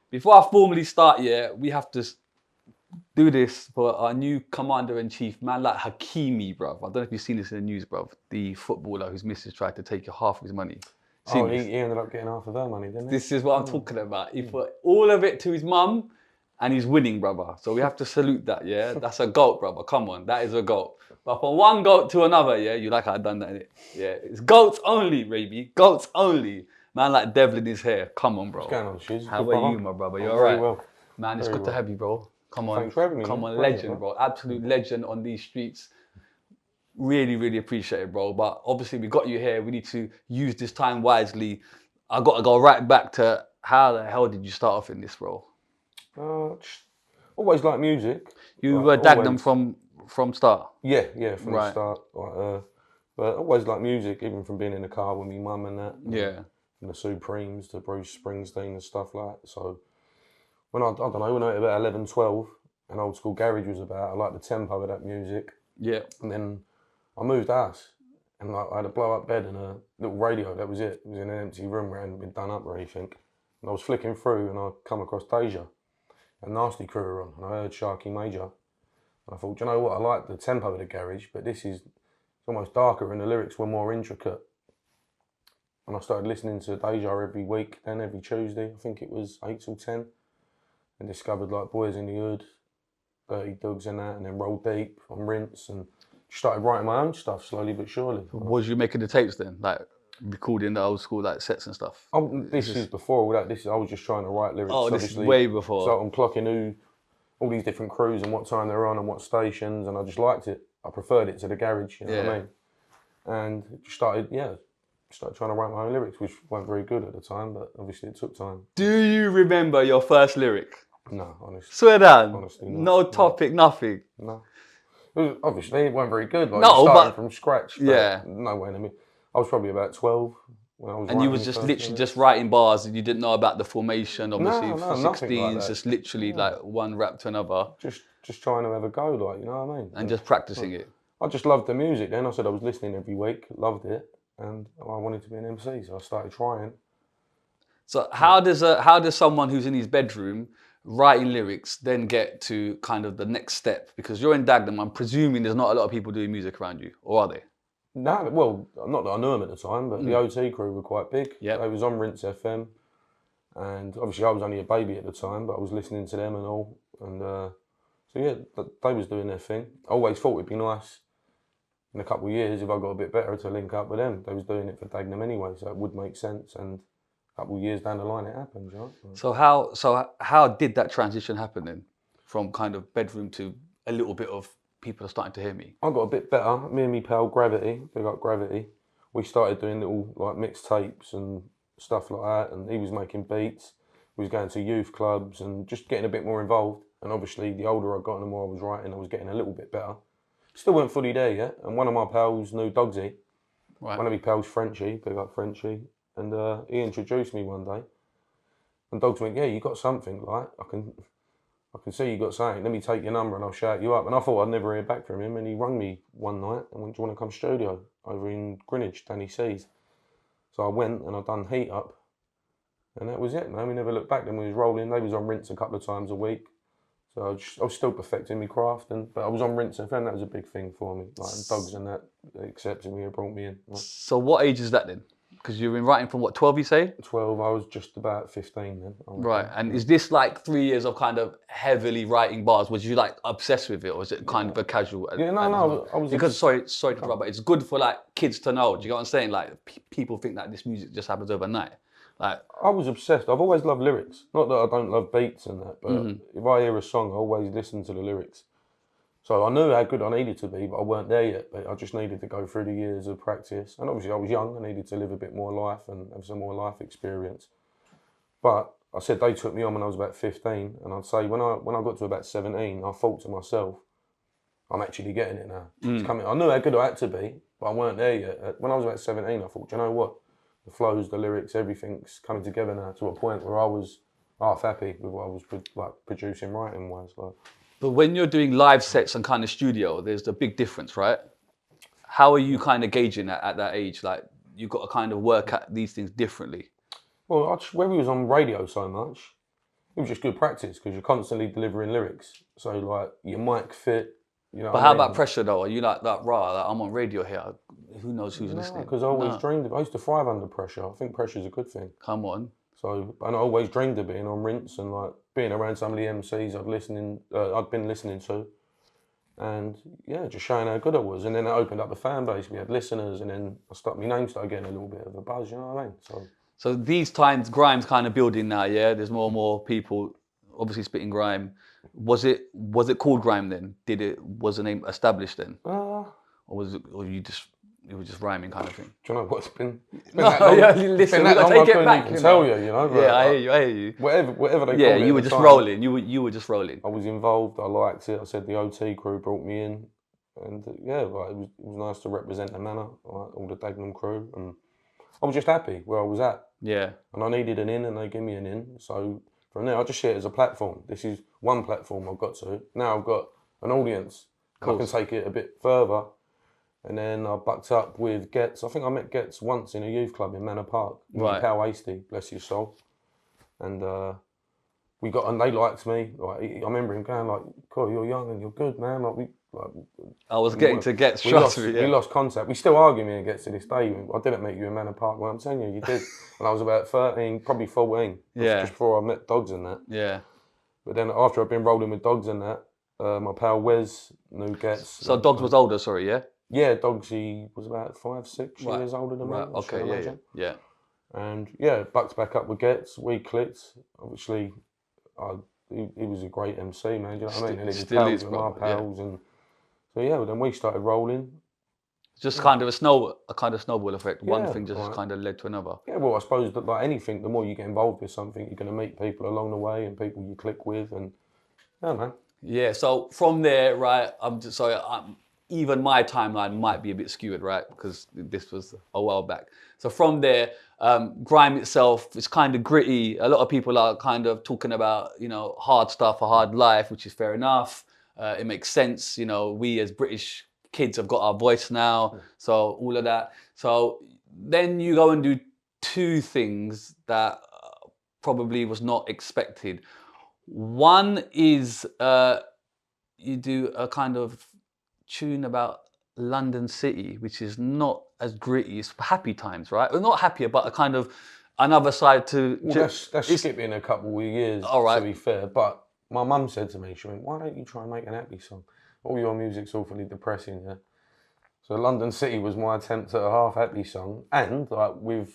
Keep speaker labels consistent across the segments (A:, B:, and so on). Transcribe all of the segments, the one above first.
A: Before I formally start, we have to do this for our new commander-in-chief, man like Hakimi, bruv. I don't know if you've seen this in the news, bruv. The footballer whose missus tried to take half of his money.
B: He ended up getting half of her money, didn't he?
A: This is what I'm talking about. He put all of it to his mum, and he's winning, brother. So we have to salute that, yeah? That's a GOAT, brother. Come on, that is a GOAT. But from one GOAT to another, yeah? You like how I done that, innit? Yeah, it's GOATs only, baby. GOATs only. Man like Devlin is here. Come on, bro.
B: What's going on, Shiz?
A: How are you, my brother? You all right?
B: Well.
A: Man, it's good to have you, bro. Come on.
B: Thanks for having me.
A: Come on, legend, bro. Absolute legend on these streets. Really, really appreciate it, bro. But obviously, we got you here. We need to use this time wisely. I got to go right back to how the hell did you start off in this, bro?
B: Always liked music.
A: You were Dagenham from start?
B: Yeah, from the start. But always liked music, even from being in the car with my mum and that.
A: Yeah.
B: From the Supremes to Bruce Springsteen and stuff like that. So when I don't know, when I was about 11, 12, and old school garage was about, I liked the tempo of that music.
A: Yeah.
B: And then I moved house. And I had a blow-up bed and a little radio, that was it. It was in an empty room where it hadn't been done up or anything. And I was flicking through and I come across Deja. And Nasty Crew were on, and I heard Sharky Major. And I thought, do you know what, I like the tempo of the garage, but this is almost darker and the lyrics were more intricate. And I started listening to Deja every week, then every Tuesday, I think it was 8 till 10. And discovered like Boys in the Hood, Dirty Dogs and that, and then Roll Deep on Rinse, and started writing my own stuff slowly but surely.
A: Was you making the tapes then? Like recording the old school like sets and stuff?
B: This is before all that. I was just trying to write lyrics.
A: Oh, this is way before.
B: So I'm clocking all these different crews and what time they're on and what stations, and I just liked it. I preferred it to the garage, you know what I mean? And started trying to write my own lyrics, which weren't very good at the time, but obviously it took time.
A: Do you remember your first lyric?
B: No, honestly.
A: Swear down.
B: Honestly, not.
A: No topic, nothing.
B: No. Obviously, it weren't very good. Like,
A: no,
B: starting from scratch.
A: Yeah.
B: No way. I was probably about 12 when I was.
A: And you was just literally just writing bars, and you didn't know about the formation, obviously,
B: no,
A: 16s,
B: like
A: just literally like one rap to another.
B: Just trying to have a go, like, you know what I mean?
A: And just practicing it.
B: I just loved the music. Then I said I was listening every week, loved it, and I wanted to be an MC, so I started trying.
A: So how does someone who's in his bedroom writing lyrics then get to kind of the next step? Because you're in Dagenham, I'm presuming there's not a lot of people doing music around you, or are they?
B: No, well, not that I knew them at the time, but the OT crew were quite big.
A: Yeah,
B: they was on Rinse FM, and obviously I was only a baby at the time, but I was listening to them and all, and so yeah, they was doing their thing. I always thought it'd be nice in a couple of years if I got a bit better to link up with them. They was doing it for Dagenham anyway, so it would make sense. And a couple of years down the line, it happened, right?
A: So how did that transition happen then, from kind of bedroom to a little bit of people are starting to hear me?
B: I got a bit better. Me and me pal Gravity, big up Gravity, we started doing little like mixtapes and stuff like that, and he was making beats. We was going to youth clubs and just getting a bit more involved. And obviously, the older I got and the more I was writing, I was getting a little bit better. Still weren't fully there yet. And one of my pals knew Dogsy. Right. One of my pals, Frenchie, big up Frenchie, and he introduced me one day. And Dogs went, "Yeah, you got something, like I can see you got something. Let me take your number and I'll shout you up." And I thought I'd never hear back from him. And he rang me one night and went, "Do you want to come studio over in Greenwich, Danny C's?" So I went and I done Heat Up, and that was it. Man, we never looked back. Then we was rolling. They was on Rinse a couple of times a week. So I was still perfecting my craft, but I was on Rinse FM. That was a big thing for me. Like Dogs and that, they accepted me and brought me in. Like.
A: So what age is that then? Because you've been writing from what, 12 you say?
B: 12, I was just about 15 then.
A: Right, and is this like 3 years of kind of heavily writing bars? Was you like obsessed with it, or was it kind of a casual?
B: Yeah, no, I was.
A: Because sorry to interrupt, but it's good for like kids to know. Do you get what I'm saying? Like people think that this music just happens overnight. Like
B: I was obsessed. I've always loved lyrics. Not that I don't love beats and that, but if I hear a song, I always listen to the lyrics. So I knew how good I needed to be, but I weren't there yet. But I just needed to go through the years of practice. And obviously I was young. I needed to live a bit more life and have some more life experience. But I said they took me on when I was about 15. And I'd say when I got to about 17, I thought to myself, I'm actually getting it now. It's coming. I knew how good I had to be, but I weren't there yet. When I was about 17, I thought, do you know what? The flows, the lyrics, everything's coming together now to a point where I was half happy with what I was producing, writing-wise. Like.
A: But when you're doing live sets and kind of studio, there's a big difference, right? How are you kind of gauging that at that age? Like, you've got to kind of work at these things differently.
B: Well, where we was on radio so much, it was just good practice because you're constantly delivering lyrics. So like your mic fit, you know.
A: But
B: what
A: how
B: I mean?
A: about pressure though? Are you like that raw? Like, I'm on radio here. Who knows who's listening?
B: Because I always
A: No.
B: dreamed of. I used to thrive under pressure. I think pressure's a good thing.
A: Come on.
B: So, and I always dreamed of being on Rinse and like being around some of the MCs I'd been listening to, and yeah, just showing how good I was. And then it opened up the fan base. We had listeners, and then my name started getting a little bit of a buzz. You know what I mean?
A: So these times, grime's kind of building now. Yeah, there's more and more people obviously spitting grime. Was it called grime then? Was the name established then, or was it, or it was just rhyming kind of thing?
B: Do you know what's been
A: No,
B: that long?
A: yeah, listen,
B: been that long,
A: take
B: I
A: it back.
B: couldn't even tell you, you know. But
A: Yeah, I hear you.
B: Whatever they
A: Yeah,
B: call it.
A: you were
B: at the
A: just
B: time,
A: rolling. You were just rolling.
B: I was involved. I liked it. I said the OT crew brought me in, and yeah, like, it was nice to represent the manor, like, all the Dagenham crew, and I was just happy where I was at.
A: Yeah.
B: And I needed an in, and they gave me an in. So from there, I just see it as a platform. This is one platform I've got to. Now I've got an audience. I can take it a bit further. And then I bucked up with Ghetts. I think I met Ghetts once in a youth club in Manor Park.
A: Right.
B: Pal Hasty, bless his soul. And and they liked me. Like, I remember him going like, "Cool, you're young and you're good, man."
A: I was getting to Ghetts.
B: We lost contact. We still argue, me and Ghetts to this day. I didn't meet you in Manor Park. Well, I'm telling you, you did. When I was about 13, probably 14.
A: Yeah.
B: Just before I met Dogs and that.
A: Yeah.
B: But then after I've been rolling with Dogs and that, my pal Wes knew Ghetts.
A: So Dogs was older, sorry, yeah?
B: Yeah, Dogs, he was about 5, 6 years older than me.
A: Right, okay, yeah.
B: And yeah, bucked back up with Ghetts. We clicked. Obviously, he was a great MC, man. Do you know what I mean? And he was pals with my pals, and so yeah. Then we started rolling.
A: Just kind of a snowball effect.
B: Yeah,
A: One thing just kind of led to another.
B: Yeah, well, I suppose that like anything, the more you get involved with something, you're going to meet people along the way and people you click with, and yeah, man.
A: Yeah. So from there, right? Even my timeline might be a bit skewed, right? Because this was a while back. So from there, grime itself is kind of gritty. A lot of people are kind of talking about, hard stuff, a hard life, which is fair enough. It makes sense. We as British kids have got our voice now. So all of that. So then you go and do two things that probably was not expected. One is you do a kind of tune about London City, which is not as gritty. It's happy times, right? Well, not happier, but a kind of another side to.
B: Well, that's skipping a couple of years, to be fair. But my mum said to me, she went, "Why don't you try and make an happy song? All your music's awfully depressing." Yeah. So London City was my attempt at a half happy song, and like we've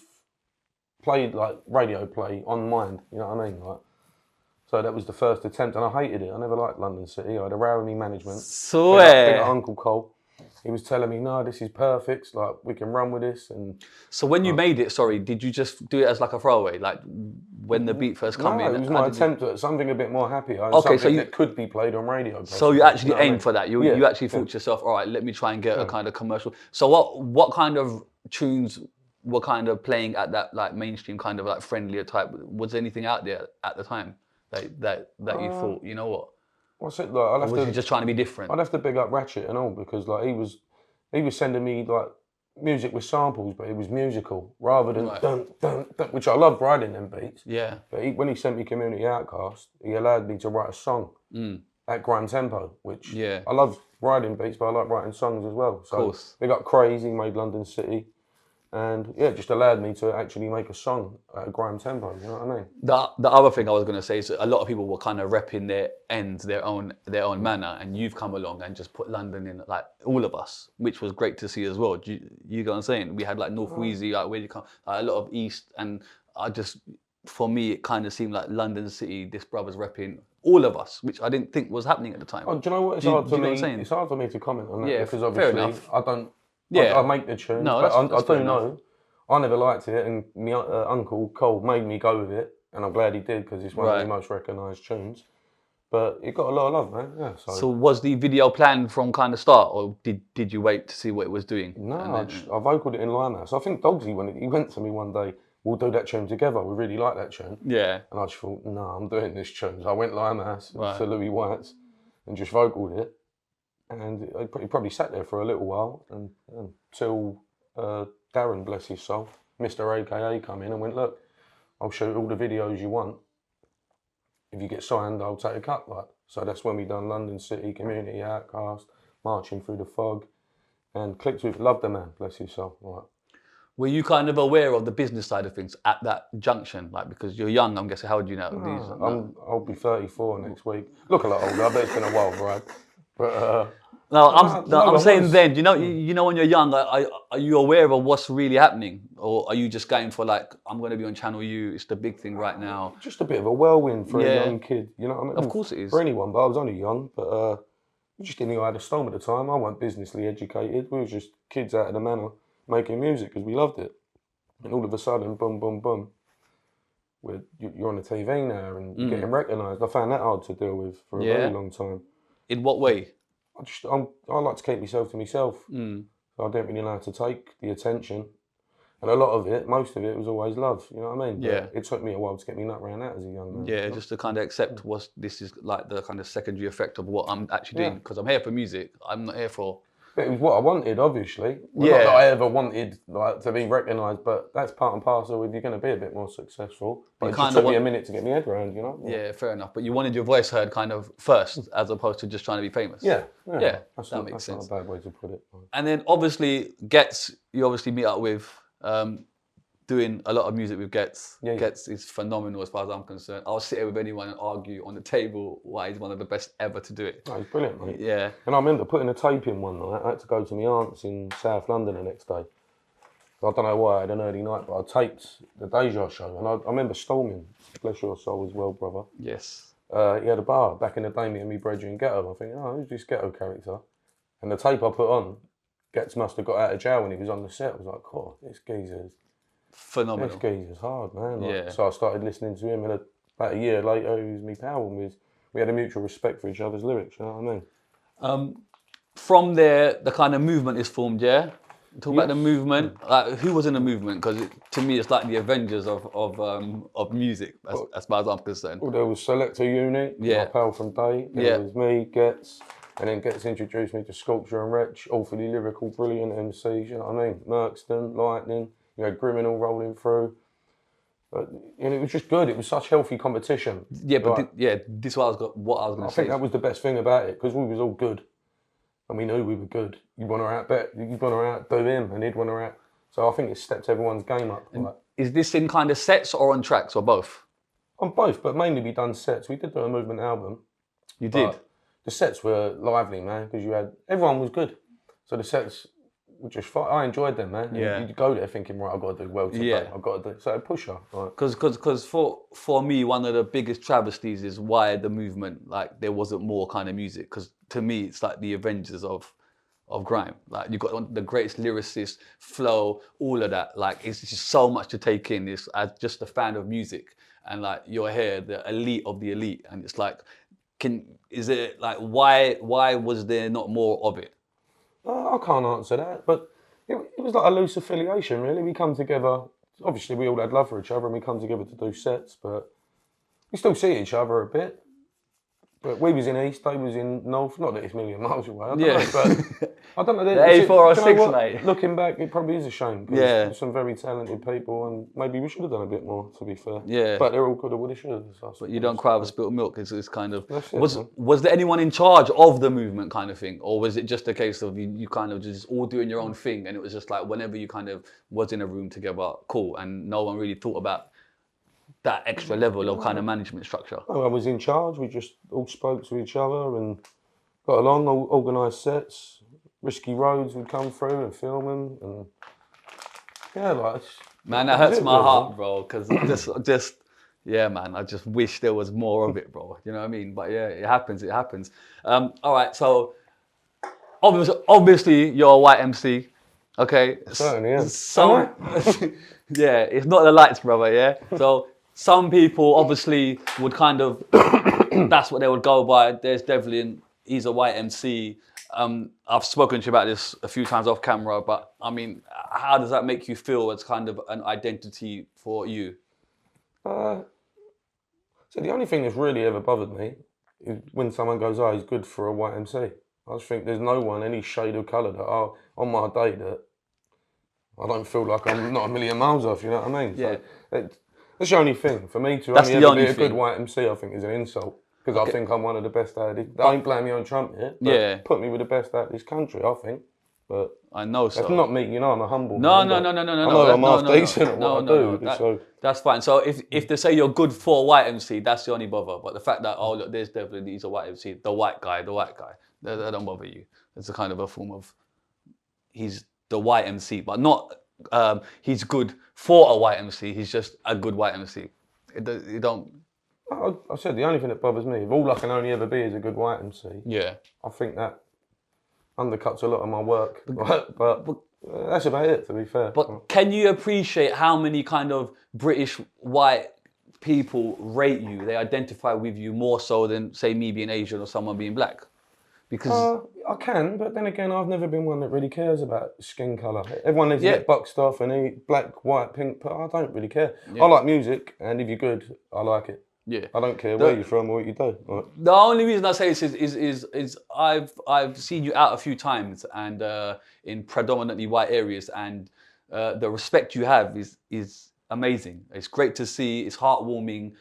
B: played like radio play on Mind. You know what I mean? Like, so that was the first attempt, and I hated it. I never liked London City. I had a row with me management.
A: Swear.
B: Big Uncle Cole. He was telling me, "No, this is perfect. Like we can run with this." And
A: so when you made it, did you just do it as like a throwaway, like when the beat first came in?
B: No, it was my attempt at something a bit more happier.
A: Okay, so
B: that could be played on radio.
A: So you actually aimed for that. You actually thought to yourself, all right, let me try and get a kind of commercial. So what kind of tunes were kind of playing at that like mainstream kind of like friendlier type? Was there anything out there at the time that you thought, you know what?
B: What's it like?
A: Or was he just trying to be different?
B: I'd have to big up Ratchet and all because like he was sending me like music with samples, but it was musical rather than dun, dun, dun, which I loved writing them beats.
A: Yeah.
B: But when he sent me Community Outcast, he allowed me to write a song at grime tempo, which I love writing beats, but I like writing songs as well. So
A: of course.
B: They got Crazy, made London City. And yeah, it just allowed me to actually make a song at a grime tempo, you know what I mean?
A: The other thing I was going to say is a lot of people were kind of repping their own manner, and you've come along and just put London in, like all of us, which was great to see as well. You get what I'm saying? We had like North Wheezy, like where you come, a lot of East, and for me, it kind of seemed like London City, this brother's repping all of us, which I didn't think was happening at the time.
B: Oh, do you know what? It's hard for me to comment on that because obviously I don't.
A: Yeah,
B: I make the tunes, but I do know. I never liked it, and my uncle Cole made me go with it, and I'm glad he did because it's one of the most recognised tunes. But it got a lot of love, man. Yeah.
A: So was the video planned from kind of start, or did you wait to see what it was doing?
B: No, I vocaled it in Limehouse. I think Dogsy, when he went to me one day, we'll do that tune together. We really like that tune. Yeah. And I just thought, no, I'm doing this tune. So I went Limehouse to Louis White's and just vocaled it. And he probably sat there for a little while until Darren, bless his soul, Mr. AKA, come in and went, "Look, I'll shoot all the videos you want. if you get signed, I'll take a cut. Like, so that's when we done London City, Community, Outcast, Marching Through the Fog, and clicked with Love the Man, bless his soul. Like,
A: were you kind of aware of the business side of things at that junction? Like, because you're young, I'm guessing, how old do you know?
B: I'll be 34 next week. Look a lot older, I bet it's been a while, right? But
A: I'm saying then, you know when you're young, are you aware of what's really happening? Or are you just going for like, I'm going to be on Channel U, it's the big thing right now?
B: Just a bit of a whirlwind for a young kid, you know what I mean?
A: Of course it is.
B: For anyone, but I was only young, but we just didn't know how to storm at the time. I wasn't businessly educated. We were just kids out of the manor making music because we loved it. And all of a sudden, boom, boom, boom, you're on the TV now and you're getting recognised. I found that hard to deal with for a very long time.
A: In what way?
B: I like to keep myself to myself. So I didn't really know how to take the attention. And a lot of it, most of it, was always love. You know what I mean?
A: Yeah.
B: But it took me a while to get me nut around that as a young man.
A: Yeah, just to kind of accept this is like the kind of secondary effect of what I'm actually doing. Because I'm here for music. I'm not here for...
B: But it was what I wanted, obviously. Well, not that I ever wanted to be recognised, but that's part and parcel if you're going to be a bit more successful. But it just took me a minute to get my head around, you know?
A: Yeah, fair enough. But you wanted your voice heard kind of first, as opposed to just trying to be famous.
B: Yeah.
A: That makes sense.
B: That's not a bad way to put it.
A: And then obviously, Ghetts, you obviously meet up with, doing a lot of music with Ghetts.
B: Yeah.
A: Ghetts is phenomenal as far as I'm concerned. I'll sit here with anyone and argue on the table why he's one of the best ever to do it.
B: Oh, he's brilliant, mate.
A: Yeah.
B: And I remember putting a tape in one night. I had to go to my aunt's in South London the next day. I don't know why I had an early night, but I taped the Shizzio Show. And I remember storming, bless your soul as well, brother.
A: Yes.
B: He had a bar back in the day, me and me brethren Ghetto. I think, who's this Ghetto character? And the tape I put on, Ghetts must have got out of jail when he was on the set. I was like, oh, this geezer's
A: phenomenal.
B: This geezer's hard, man. Like, so I started listening to him, and about a year later, he was me pal, and we had a mutual respect for each other's lyrics, you know what I mean?
A: From there, the kind of movement is formed, yeah? Talk about the movement. Like, who was in the movement? Because to me, it's like the Avengers of music, as far as I'm concerned.
B: Well, there was Selector Unit, my pal from Day. There was me, Ghetts, and then Ghetts introduced me to Sculpture and Wretch, all for the lyrical, brilliant MCs, you know what I mean? Merkston, Lightning, you had Criminal rolling through. But it was just good. It was such healthy competition. Yeah,
A: but this is what I was going to say.
B: I think that was the best thing about it, because we was all good. And we knew we were good. You want to outdo him, and he'd want to out. So I think it stepped everyone's game up. Like.
A: Is this in kind of sets or on tracks or both?
B: On both, but mainly we done sets. We did do a movement album.
A: You did?
B: The sets were lively, man, because everyone was good. So the sets were just fun. I enjoyed them, man.
A: Yeah.
B: You go there thinking, right, I've got to do well today. I've got to do. So push her.
A: Because for me, one of the biggest travesties is why the movement, like, there wasn't more kind of music. Because to me, it's like the Avengers of grime. Like, you've got the greatest lyricists, flow, all of that. Like, it's just so much to take in. It's as just a fan of music, and like you're here, the elite of the elite, and it's like, why was there not more of it?
B: I can't answer that, but it was like a loose affiliation, really. We come together. Obviously, we all had love for each other, and we come together to do sets, but we still see each other a bit. But we was in East, they was in North. Not that it's a million miles away. I don't know, but I don't know.
A: The A4 or 6, mate.
B: Looking back, it probably is a shame. Because there's some very talented people, and maybe we should have done a bit more, to be fair. Yeah. But they're all good at what they should have.
A: But you don't cry over spilled milk. It's kind of... Was there anyone in charge of the movement kind of thing? Or was it just a case of you kind of just all doing your own thing, and it was just like whenever you kind of was in a room together, cool, and no one really thought about that extra level of kind of management structure?
B: Oh, I was in charge. We just all spoke to each other and got along, organised sets. Risky Roads would come through and film them. And
A: man, that hurts my heart, bro, because yeah, man, I just wish there was more of it, bro. You know what I mean? But yeah, it happens. All right, so obviously you're a white MC, okay?
B: Certainly, yeah.
A: Yeah, it's not the lights, brother, yeah? So some people obviously would kind of, that's what they would go by. There's Devlin, he's a white MC. I've spoken to you about this a few times off camera, but I mean, how does that make you feel as kind of an identity for you?
B: So the only thing that's really ever bothered me is when someone goes, oh, he's good for a white MC. I just think there's no one, any shade of colour that on my day that I don't feel like I'm not a million miles off, you know what I mean?
A: Yeah.
B: So That's the only thing. For me to
A: That's
B: only
A: the
B: ever be
A: only
B: a good
A: thing.
B: white MC, I think is an insult. Because
A: Okay.
B: I think I'm one of the best out of this. I ain't playing me on trumpet, but
A: Yeah.
B: put me with the best out of this country, I think. But
A: I know
B: that's
A: so.
B: not me, you know, I'm a humble
A: No,
B: man.
A: no,
B: but
A: no, no, no, no,
B: I
A: no.
B: know I'm
A: No,
B: half
A: no,
B: decent at
A: no,
B: what
A: no,
B: I
A: no.
B: do. So
A: That's fine. So if they say you're good for a white MC, that's the only bother. But the fact that, oh, look, there's Devlin, he's a white MC, the white guy, that don't bother you. It's a kind of a form of, he's the white MC, but not, he's good for a white MC, he's just a good white MC. You don't,
B: I said the only thing that bothers me, if all I can only ever be is a good white MC,
A: yeah.
B: I think that undercuts a lot of my work. But that's about it, to be fair.
A: But can you appreciate how many kind of British white people rate you? They identify with you more so than, say, me being Asian or someone being black? Because
B: I can, but then again, I've never been one that really cares about skin colour. Everyone needs to get boxed off and eat black, white, pink, but I don't really care. I like music, and if you're good, I like it.
A: yeah,
B: I don't care where you're from or what you do. Like,
A: the only reason I say this is I've seen you out a few times and in predominantly white areas, and the respect you have is amazing. It's great to see. It's heartwarming.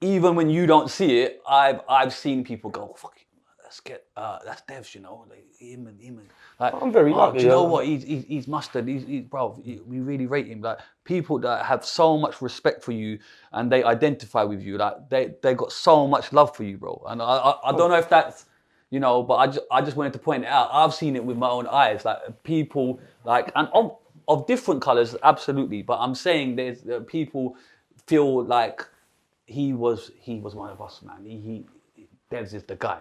A: Even when you don't see it, I've seen people go, fuck it, let's get that's Devs, you know, like, him and like,
B: I'm very lucky.
A: Do you know what? He's mustard. Bro. We really rate him. Like people that have so much respect for you and they identify with you. Like they got so much love for you, bro. And I don't know if that's, you know, but I just wanted to point it out. I've seen it with my own eyes. Like people like and of different colours, absolutely. But I'm saying there's people feel like he was one of us, man. Devs is the guy.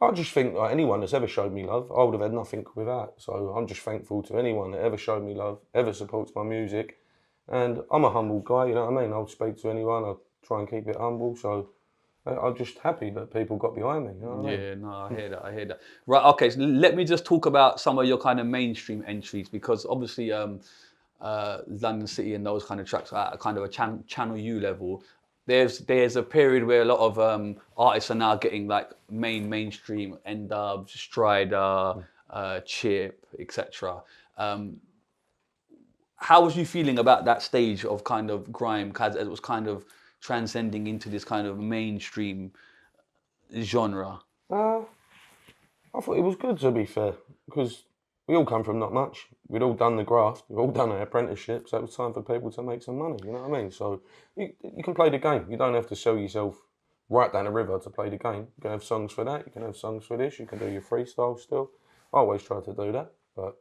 B: I just think like anyone that's ever showed me love, I would have had nothing without. So I'm just thankful to anyone that ever showed me love, ever supports my music. And I'm a humble guy, you know what I mean? I'll speak to anyone, I'll try and keep it humble. So I'm just happy that people got behind me, you know what I mean?
A: Yeah, no, I hear that. Right, okay, so let me just talk about some of your kind of mainstream entries, because obviously London City and those kind of tracks are at a kind of a Channel U level. There's a period where a lot of artists are now getting like mainstream, N-Dubs, Strider, Chip, etc. How was you feeling about that stage of kind of grime as it was kind of transcending into this kind of mainstream genre?
B: I thought it was good, to be fair, because we all come from not much. We'd all done the graft, we've all done our apprenticeship, so it was time for people to make some money, you know what I mean? So you can play the game. You don't have to sell yourself right down the river to play the game. You can have songs for that, you can have songs for this, you can do your freestyle still. I always try to do that, but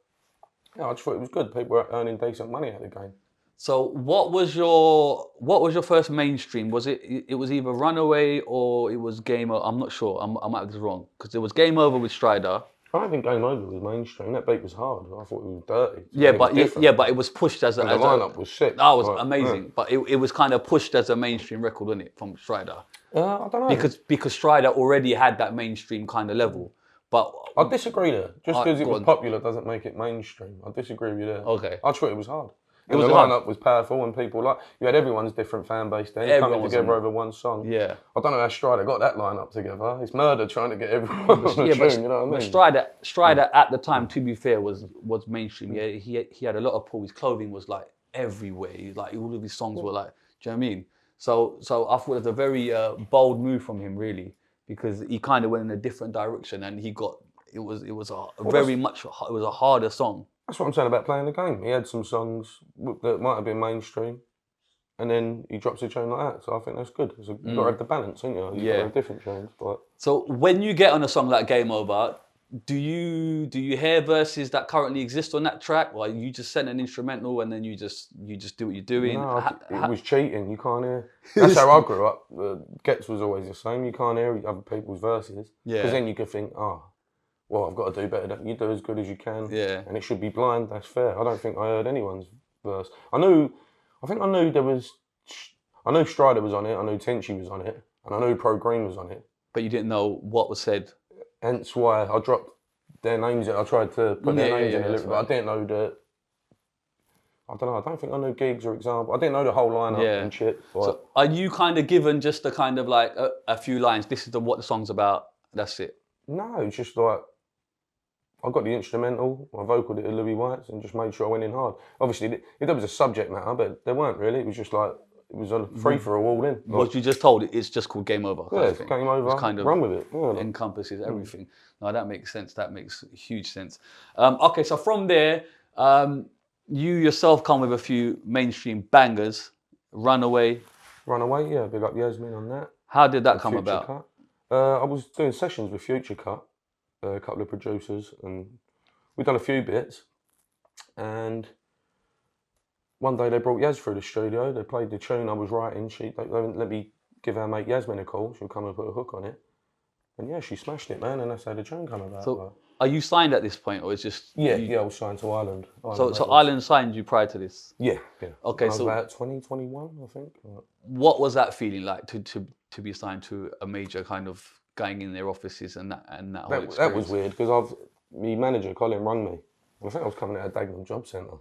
B: yeah, I just thought it was good. People were earning decent money out of the game.
A: So what was your first mainstream? Was it was either Runaway or it was Game Over? I'm not sure. I might have this wrong because there was Game Over with Strider.
B: I don't think Game Over was mainstream. That beat was hard. I thought it was dirty.
A: Yeah, but it was pushed as a.
B: And the lineup was sick.
A: That was amazing, but it was kind of pushed as a mainstream record, wasn't it, from Strider?
B: I don't know.
A: Because Strider already had that mainstream kind of level. But
B: I disagree there. Just because it was popular doesn't make it mainstream. I disagree with you there.
A: Okay.
B: I thought it was hard.
A: It was
B: the
A: hard.
B: lineup was powerful, and people you had everyone's different fan base then coming together over one song.
A: Yeah.
B: I don't know how Strider got that lineup together. It's murder trying to get everyone on the tune, you know what I mean?
A: But Strider at the time, to be fair, was mainstream. Yeah, he had a lot of pull. His clothing was like everywhere. Like all of his songs were like, do you know what I mean? So I thought it was a very bold move from him, really, because he kind of went in a different direction, and it was a harder song.
B: That's what I'm saying about playing the game. He had some songs that might have been mainstream, and then he drops a tune like that. So I think that's good. You've got to have the balance, ain't you? You've got to have different tunes. But
A: so when you get on a song like Game Over, do you hear verses that currently exist on that track, or you just send an instrumental and then you just do what you're doing?
B: No, it was cheating. You can't hear. That's how I grew up. Ghetts was always the same. You can't hear other people's verses because then you could think, well, I've got to do better than you do, as good as you can.
A: Yeah.
B: And it should be blind, that's fair. I don't think I heard anyone's verse. I think I knew Strider was on it, I knew Tenchi was on it, and I knew Pro Green was on it.
A: But you didn't know what was said.
B: Hence why I dropped their names in. I tried to put their names in a little bit, but I didn't know that. I don't know, I don't think I knew gigs or example. I didn't know the whole lineup and shit. But
A: so are you kind of given just a kind of like a few lines, this is what the song's about, that's it?
B: No, it's just like, I got the instrumental, I vocaled it to Louis White's and just made sure I went in hard. Obviously, there was a subject matter, but there weren't really. It was just like, it was a free for all in.
A: What you just told, it's just called Game Over.
B: Yeah, it's Game Over.
A: It's kind of
B: run with it. Yeah,
A: encompasses everything. No, that makes sense. That makes huge sense. Okay, so from there, you yourself come with a few mainstream bangers. Runaway.
B: Runaway, yeah, big up Yasmin on that.
A: How did that come about?
B: Cut. I was doing sessions with Future Cut, a couple of producers, and we've done a few bits. And one day they brought Yas through the studio. They played the tune I was writing. They let me give our mate Yasmin a call. She'll come and put a hook on it. And yeah, she smashed it, man. And that's how the tune came about.
A: So, are you signed at this point, or is just
B: yeah, I was signed to Ireland.
A: So Ireland signed you prior to this.
B: Yeah.
A: Okay,
B: so about 2021, I think.
A: What was that feeling like to be signed to a major kind of going in their offices and that whole experience?
B: That was weird because my manager Colin rang me. I think I was coming out of Dagenham Job Centre,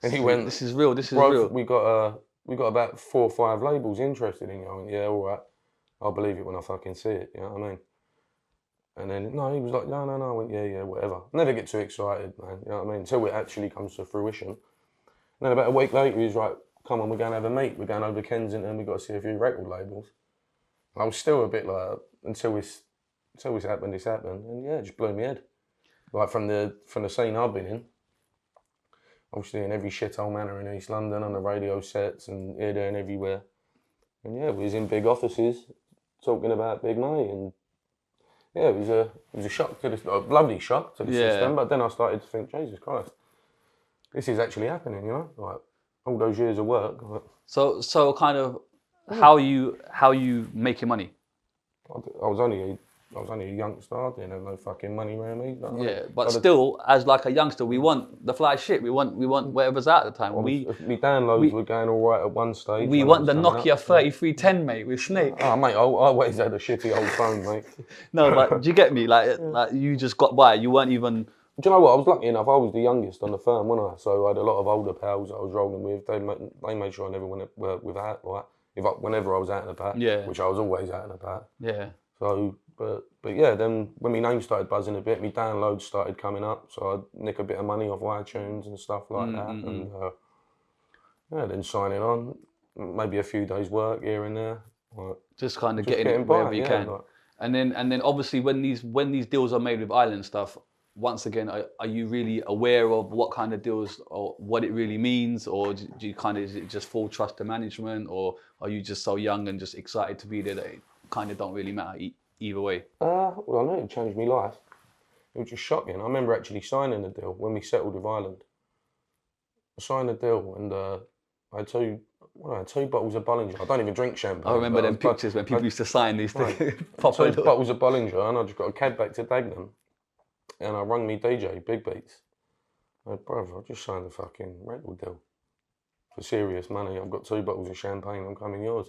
B: and he went,
A: "This is real. This is real.
B: We got about 4 or 5 labels interested in you." I went, "Yeah, all right. I'll believe it when I fucking see it." You know what I mean? And then he was like, "No." I went, "Yeah, whatever." Never get too excited, man. You know what I mean? Until it actually comes to fruition. And then about a week later, he was like, "Come on, we're going to have a meet. We're going over to Kensington. We've got to see a few record labels." And I was still a bit like, until it's happened. And yeah, it just blew my head. Like from the scene I've been in, obviously in every shithole manor in East London on the radio sets and here, there and everywhere. And yeah, we was in big offices talking about big money, and yeah, it was a shock to a lovely shock to the system. But then I started to think, Jesus Christ, this is actually happening, you know? Like all those years of work. Like,
A: so kind of how are you making money?
B: I was only a youngster. I didn't have no fucking money around me.
A: But still, as like a youngster, we want the fly shit. We want whatever's out at the time.
B: My downloads were going all right at one stage.
A: We want the Nokia 3310, mate, with Snake.
B: Oh, mate, I always had a shitty old phone, mate.
A: No, but do you get me? Like you just got by. You weren't even.
B: Do you know what? I was lucky enough. I was the youngest on the firm, wasn't I? So I had a lot of older pals I was rolling with. They made sure I never went without. Like, whenever I was out and about, which I was always out and about.
A: Yeah.
B: So, but yeah, then when my name started buzzing a bit, my downloads started coming up, so I'd nick a bit of money off iTunes and stuff like that, and then signing on, maybe a few days work here and there. Like,
A: just kind of getting it wherever you can. Like, and then obviously when these deals are made with Ireland stuff, once again, are you really aware of what kind of deals or what it really means, or do you kind of, is it just full trust to management, or are you just so young and just excited to be there that it kind of don't really matter either way?
B: Well, I know it changed my life. It was just shocking. I remember actually signing the deal when we settled with Ireland. I signed the deal and I had two bottles of Bollinger. I don't even drink champagne.
A: I remember them pictures when people used to sign these things.
B: 2 bottles of Bollinger, and I just got a cab back to Dagenham. And I rung me DJ, Big Beats. I said, brother, I just signed a fucking record deal. For serious money. I've got 2 bottles of champagne, I'm coming yours.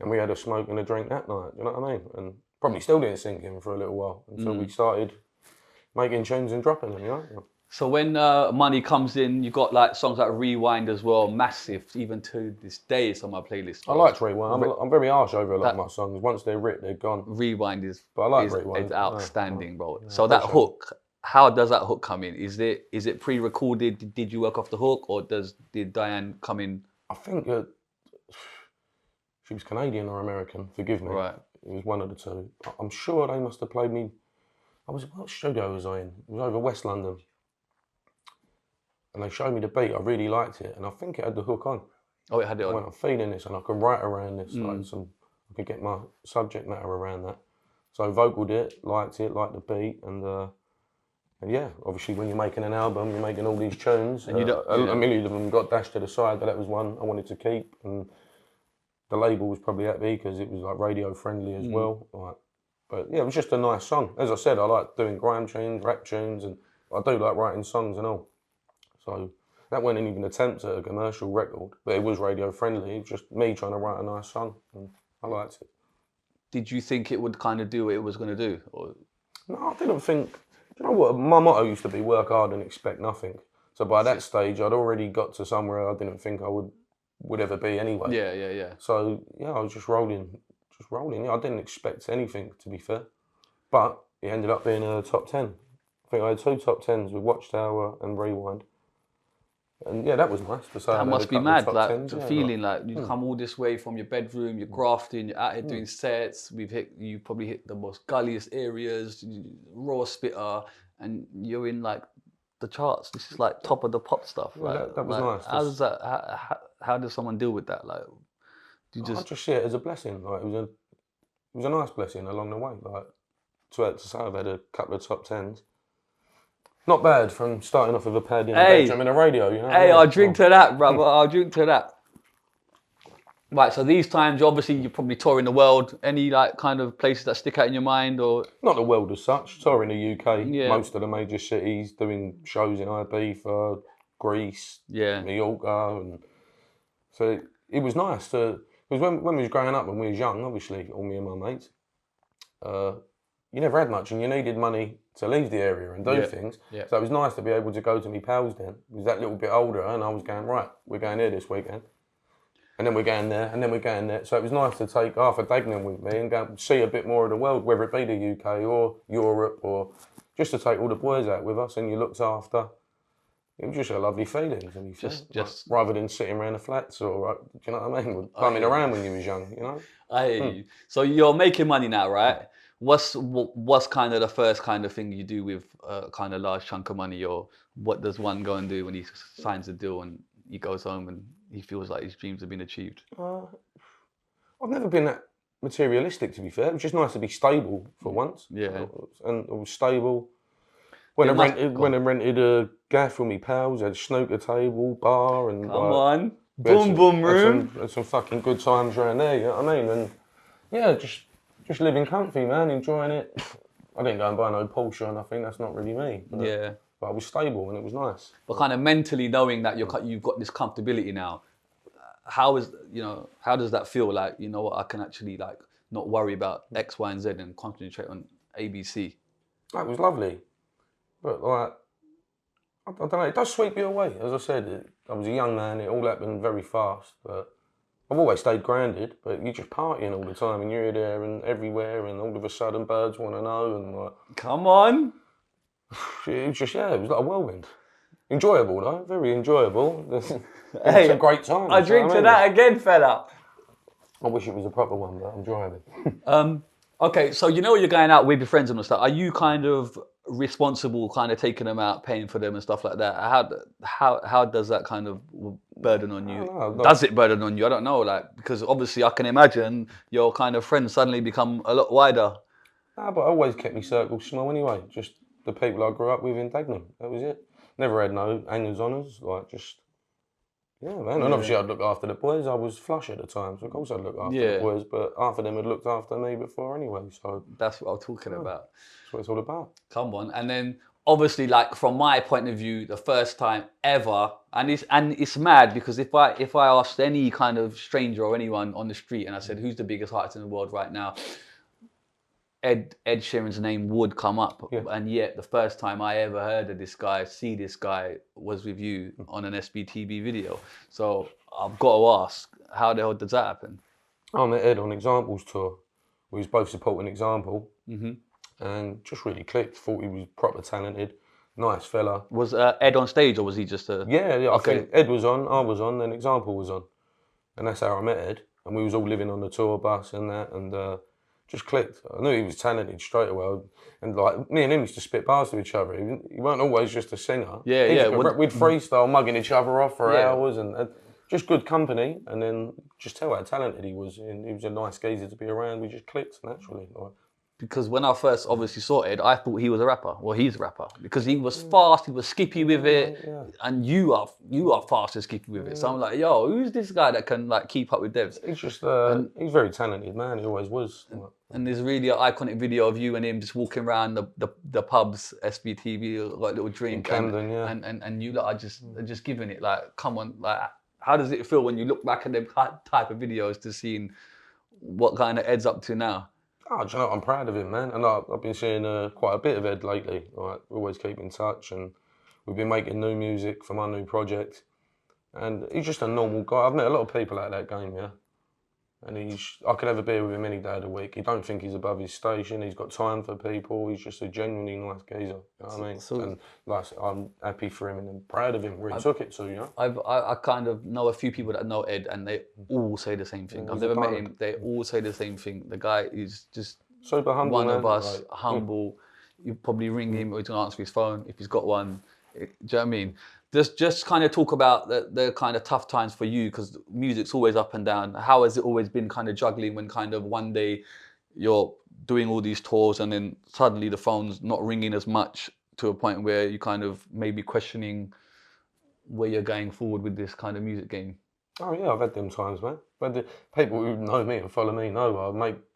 B: And we had a smoke and a drink that night, you know what I mean? And probably still didn't sink in for a little while until we started making tunes and dropping them, you know?
A: So when money comes in, you got like songs like Rewind as well, massive, even to this day it's on my playlist.
B: I like Rewind. I'm very harsh over a lot of my songs. Once they're writ, they're gone.
A: Rewind is,
B: but I like Rewind.
A: It's outstanding, bro. Yeah, so that hook, how does that hook come in? Is it pre-recorded? Did you work off the hook, or did Diane come in?
B: I think she was Canadian or American, forgive me.
A: Right.
B: It was one of the two. I'm sure they must have played me. What studio was I in? It was over West London. And they showed me the beat, I really liked it, and I think it had the hook on.
A: Oh, it had it on.
B: When I'm feeling this, and I can write around this, I could get my subject matter around that. So I vocaled it, liked the beat, and yeah, obviously when you're making an album, you're making all these tunes, and a million of them got dashed to the side, but that was one I wanted to keep, and the label was probably happy because it was like radio friendly as well. But yeah, it was just a nice song. As I said, I like doing grime tunes, rap tunes, and I do like writing songs and all. So that wasn't even an attempt at a commercial record, but it was radio friendly. It was just me trying to write a nice song, and I liked it.
A: Did you think it would kind of do what it was going to do? Or?
B: No, I didn't think. You know what? My motto used to be work hard and expect nothing. So by that stage, I'd already got to somewhere I didn't think I would ever be anyway.
A: Yeah.
B: So yeah, I was just rolling. Yeah, I didn't expect anything, to be fair, but it ended up being a top 10. I think I had 2 top 10s with Watchtower and Rewind. And yeah, that was nice to say.
A: That
B: I had
A: must
B: a
A: be
B: couple of
A: mad,
B: top
A: like
B: tens,
A: the
B: yeah,
A: feeling like you come all this way from your bedroom, you're grafting, you're out here doing sets. You probably hit the most gulliest areas, raw spitter, and you're in like the charts. This is like top of the pop stuff.
B: Yeah, that was nice.
A: How does that? How does someone deal with that? Like, do you
B: I
A: just
B: just see it as a blessing. Like it was a nice blessing along the way. Like to say I've had a couple of top tens. Not bad from starting off with a pad in a bedroom and a radio, you know.
A: Hey, I'll drink to that, brother. I'll drink to that. Right, so these times, obviously, you're probably touring the world. Any like kind of places that stick out in your mind, or
B: not the world as such. Touring the UK,
A: Yeah.
B: most of the major cities, doing shows in Ibiza, Greece,
A: Yeah.
B: Mallorca, and so it was nice to. Because when we was growing up, when we was young, obviously, all me and my mates, you never had much, and you needed money to leave the area and do things.
A: Yeah.
B: So it was nice to be able to go to me pals then. I was that little bit older, and I was going, right, we're going here this weekend. And then we're going there, and then we're going there. So it was nice to take Arthur Dagnan with me and go see a bit more of the world, whether it be the UK or Europe, or just to take all the boys out with us, and you looked after. It was just a lovely feeling, to be fair.
A: Just
B: rather than sitting around the flats or, do you know what I mean? Bumming around when you was young, you know?
A: I hear you. So you're making money now, right? What's kind of the first kind of thing you do with a kind of large chunk of money, or what does one go and do when he signs a deal and he goes home and he feels like his dreams have been achieved?
B: I've never been that materialistic, to be fair. It was just nice to be stable for once.
A: Yeah.
B: And I was stable. When I rented a gaff with me pals, had a snooker table, bar, and
A: Come on, boom room.
B: Had some fucking good times around there. You know what I mean? And yeah, just living comfy, man, enjoying it. I didn't go and buy no Porsche or nothing. That's not really me. But I was stable and it was nice.
A: But kind of mentally knowing that you've got this comfortability now, how does that feel? Like, you know what, I can actually like not worry about X, Y, and Z and concentrate on ABC.
B: That was lovely. But like, I don't know, it does sweep you away. As I said, I was a young man, it all happened very fast. But I've always stayed grounded, but you're just partying all the time and you're there and everywhere and all of a sudden birds want to know and like...
A: Come on!
B: It was just, it was like a whirlwind. Enjoyable though, very enjoyable. It was a great time.
A: I drink to that again, fella.
B: I wish it was a proper one, but I'm driving.
A: Okay, so you know you're going out with your friends and stuff. Are you kind of responsible, kind of taking them out, paying for them and stuff like that? How does that kind of burden on you? Does it burden on you? I don't know, like, because obviously I can imagine your kind of friends suddenly become a lot wider.
B: Nah, but I always kept my circle small anyway. Just the people I grew up with in Dagenham. That was it. Never had no hangers on us, like just. Yeah, man. And obviously I'd look after the boys. I was flush at the time, so of course I'd look after the boys. But half of them had looked after me before anyway, so...
A: That's what I'm talking about.
B: That's what it's all about.
A: Come on. And then, obviously, like, from my point of view, the first time ever, and it's mad, because if I asked any kind of stranger or anyone on the street and I said, who's the biggest artist in the world right now? Ed Sheeran's name would come up, and yet the first time I ever heard of this guy, see this guy, was with you on an SBTV video. So I've got to ask, how the hell does that happen?
B: I met Ed on Examples tour. We was both supporting Example, and just really clicked. Thought he was proper talented, nice fella.
A: Was Ed on stage, or was he just a?
B: Yeah. I think Ed was on, I was on, then Example was on, and that's how I met Ed. And we was all living on the tour bus and that, and. Just clicked. I knew he was talented straight away. And like, me and him used to spit bars to each other. He weren't always just a singer. We'd freestyle, mugging each other off for hours and just good company. And then just tell how talented he was. And he was a nice geezer to be around. We just clicked naturally.
A: Because when I first obviously saw Ed, I thought he was a rapper. Well, he's a rapper. Because he was fast, he was skippy with it. And you are fast and skippy with it. So I'm like, yo, who's this guy that can like keep up with devs?
B: He's just, he's very talented, man. He always was.
A: And there's really an iconic video of you and him just walking around the pubs, SBTV, like little drink.
B: In Camden,
A: and you lot are just giving it, like, come on, like, how does it feel when you look back at them type of videos to seeing what kind of Ed's up to now?
B: Oh, do you know what? I'm proud of him, man. And I've been seeing quite a bit of Ed lately. Right? We always keep in touch, and we've been making new music for my new project. And he's just a normal guy. I've met a lot of people out of that game, And I could have a beer with him any day of the week. He don't think he's above his station. He's got time for people. He's just a genuinely nice geezer. You know what I mean? And like, I'm happy for him and I'm proud of him where he took it to, you know?
A: I kind of know a few people that know Ed and they all say the same thing. I've never met him. They all say the same thing. The guy is just
B: super humble,
A: one
B: man.
A: of us, humble. You probably ring him or he's going to answer his phone if he's got one. Do you know what I mean? Just kind of talk about the kind of tough times for you, because music's always up and down. How has it always been kind of juggling when kind of one day you're doing all these tours and then suddenly the phone's not ringing as much to a point where you kind of maybe questioning where you're going forward with this kind of music game?
B: Oh yeah, I've had them times, man. But the people who know me and follow me know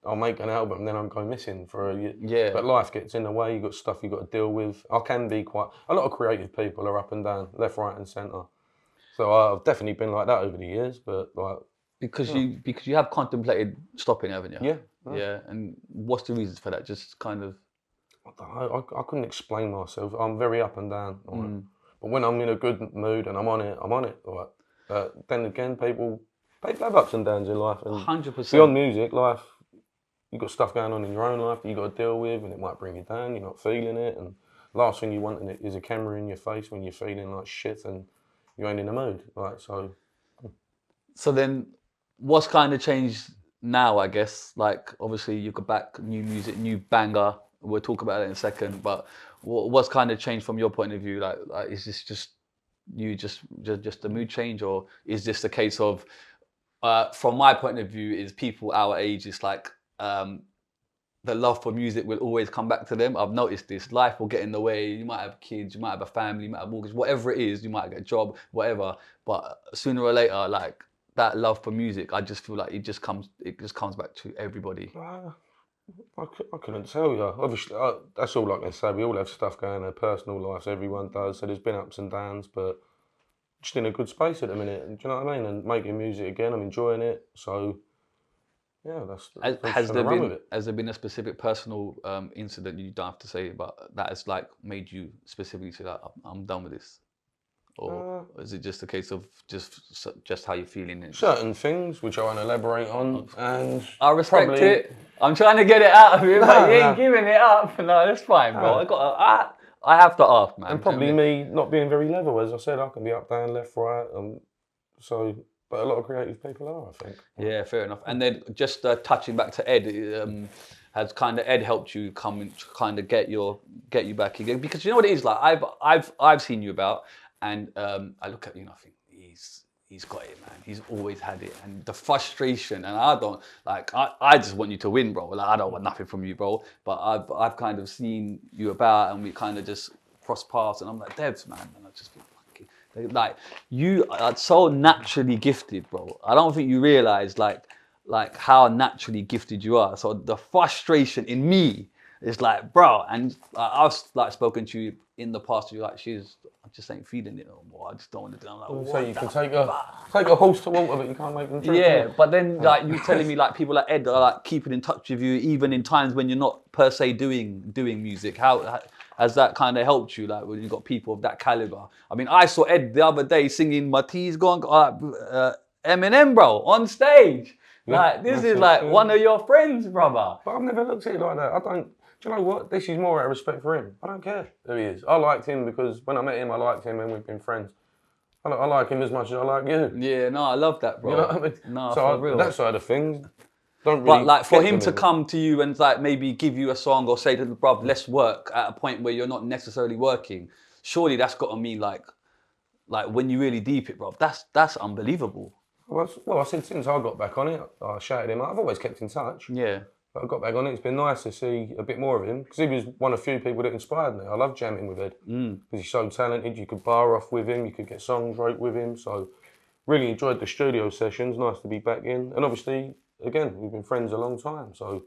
B: I'll make an album and then I'm going missing for a year.
A: Yeah.
B: But life gets in the way. You got stuff you got to deal with. I can be quite. A lot of creative people are up and down, left, right, and centre. So I've definitely been like that over the years. But like
A: because you have contemplated stopping, haven't you?
B: Yeah.
A: Yeah. And what's the reasons for that? Just kind of.
B: I couldn't explain myself. I'm very up and down. Right? But when I'm in a good mood and I'm on it, I'm on it. Right? Then again, people have ups and downs in life. And
A: 100%.
B: Beyond music, life, you've got stuff going on in your own life that you've got to deal with, and it might bring you down, you're not feeling it. And last thing you want in it is a camera in your face when you're feeling like shit and you ain't in the mood. Right?
A: So then, what's kind of changed now, I guess? Like, obviously, you've got back new music, new banger. We'll talk about it in a second. But what's kind of changed from your point of view? Like is this just you just a mood change, or is this the case of, from my point of view, is people our age, it's like the love for music will always come back to them. I've noticed this. Life will get in the way. You might have kids, you might have a family, you might have a mortgage, whatever it is, you might get a job, whatever. But sooner or later, like, that love for music, I just feel like it just comes back to everybody.
B: I couldn't tell you. Obviously, that's all I can say. We all have stuff going in our personal lives. Everyone does. So there's been ups and downs, but just in a good space at the minute. Do you know what I mean? And making music again, I'm enjoying it. So yeah,
A: has there been a specific personal incident, you don't have to say, but that has like made you specifically say that I'm done with this? Or is it just a case of just how you're feeling?
B: Certain things which I won't elaborate on, and
A: I respect it. I'm trying to get it out of you, but you ain't giving it up. No, that's fine, bro. I have to ask, man.
B: And probably me not being very level, as I said, I can be up, down, left, right. But a lot of creative people are, I think.
A: Yeah, fair enough. And then just touching back to Ed, has kind of Ed helped you kind of get you back again? Because you know what it is like. I've seen you about. And I look at you and I think he's got it, man. He's always had it. And the frustration, and I just want you to win, bro. Like, I don't want nothing from you, bro. But I've kind of seen you about, and we kind of just cross paths, and I'm like, Devs, man. And I just think, like, you are so naturally gifted, bro. I don't think you realise like how naturally gifted you are. So the frustration in me is like, bro, and I've like spoken to you in the past. You're like, I just ain't feeling it no more. I just don't want to do it. I'm like,
B: so you can take a horse to water, but you can't make them drink.
A: Yeah, but then like you telling me like people like Ed are like keeping in touch with you even in times when you're not per se doing music. How has that kind of helped you? Like when you got people of that caliber. I mean, I saw Ed the other day singing "My Tea's Gone," Eminem, bro, on stage. Like this is like one of your friends, brother.
B: But I've never looked at it like that. Do you know what? This is more out of respect for him. I don't care who he is. I liked him because when I met him, I liked him and we've been friends. I like him as much as I like you.
A: Yeah, no, I love that, bro.
B: You know what I mean?
A: No, for real.
B: That side of things, don't really.
A: But like for him to come to you and like maybe give you a song or say to the bruv, let's work at a point where you're not necessarily working, surely that's got to mean like when you really deep it, bruv, that's unbelievable.
B: Well, I said since I got back on it, I shouted him out. I've always kept in touch.
A: Yeah.
B: But I got back on it. It's been nice to see a bit more of him because he was one of the few people that inspired me. I love jamming with Ed because he's so talented. You could bar off with him. You could get songs wrote with him. So really enjoyed the studio sessions. Nice to be back in. And obviously, again, we've been friends a long time. So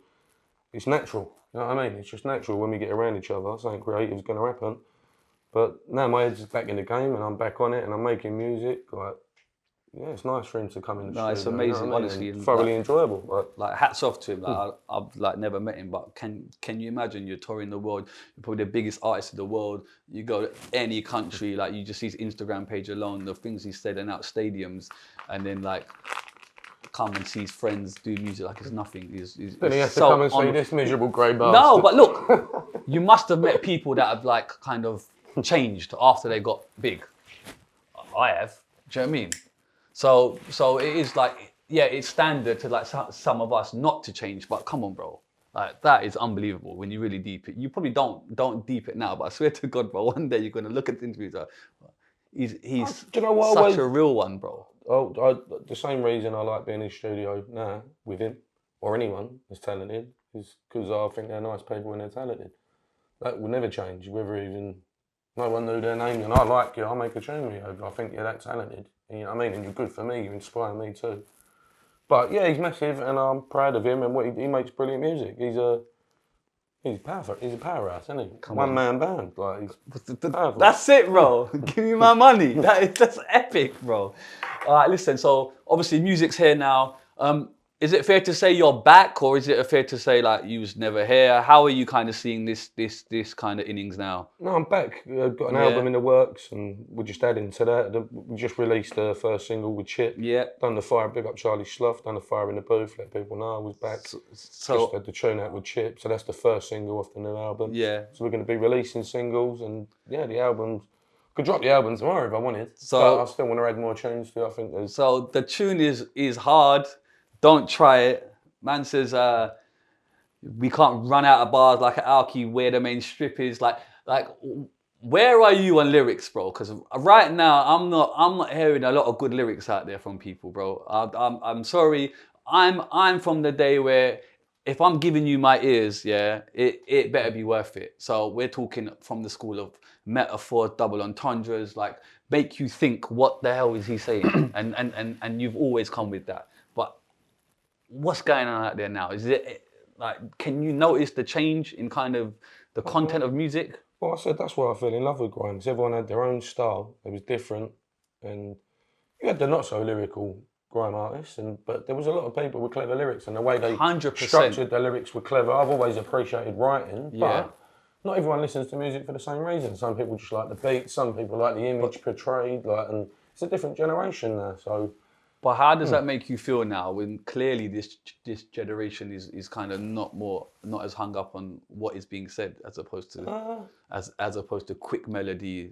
B: it's natural. You know what I mean? It's just natural when we get around each other. Something creative is going to happen. But now my head's back in the game and I'm back on it and I'm making music. Like, yeah, it's nice for him to come in the studio.
A: It's amazing,
B: you know
A: honestly.
B: And thoroughly enjoyable.
A: Like hats off to him. Like I've like never met him, but can you imagine you're touring the world? You're probably the biggest artist in the world. You go to any country, like you just see his Instagram page alone, the things he said and out stadiums, and then like come and see his friends do music like it's nothing.
B: Then he has to come and see this miserable grey bastard.
A: No, but look, you must have met people that have like kind of changed after they got big. I have. Do you know what I mean? So it is like, yeah, it's standard to like some of us not to change, but come on, bro. Like that is unbelievable when you really deep it. You probably don't deep it now, but I swear to God, bro, one day you're gonna look at the interviews. He's
B: do you know what
A: such a real one, bro.
B: The same reason I like being in the studio now with him or anyone that's talented is because I think they're nice people when they're talented. That will never change, whether even no one knew their name and I like you, I'll make a tune with you. I think you're that talented. You know what I mean? And you're good for me, you inspire me too. But yeah, he's massive and I'm proud of him and what he makes brilliant music. He's powerful. He's a powerhouse, isn't he? One man band. Like he's powerful.
A: That's it, bro. Give me my money. That's epic, bro. All right, listen. So obviously, music's here now. Is it fair to say you're back, or is it fair to say like you was never here? How are you kind of seeing this kind of innings now?
B: No, I'm back. I've got an album in the works, and we're just adding to that. We just released the first single with Chip.
A: Yeah.
B: Done the fire. Big up Charlie Slough. Done the fire in the booth. Let people know I was back.
A: So
B: just had the tune out with Chip. So that's the first single off the new album.
A: Yeah.
B: So we're going to be releasing singles, and yeah, the album. Could drop the album tomorrow if I wanted.
A: So
B: but I still want to add more tunes to it. I think there's.
A: So the tune is hard. Don't try it. Man says we can't run out of bars like an alky where the main strip is. Like where are you on lyrics, bro? Because right now I'm not hearing a lot of good lyrics out there from people, bro. I'm sorry. I'm from the day where if I'm giving you my ears, yeah, it better be worth it. So we're talking from the school of metaphors, double entendres, like make you think what the hell is he saying, and you've always come with that. But what's going on out there now? Is it like, can you notice the change in kind of the content of music?
B: Well, I said that's why I fell in love with grime. Because everyone had their own style. It was different, and you had the not so lyrical grime artists, but there was a lot of people with clever lyrics, and the way they
A: 100%.
B: structured their lyrics were clever. I've always appreciated writing, but
A: Yeah.
B: not everyone listens to music for the same reason. Some people just like the beat, some people like the image portrayed, and it's a different generation now. So.
A: But how does that make you feel now when clearly this generation is kind of not as hung up on what is being said as opposed to quick melody,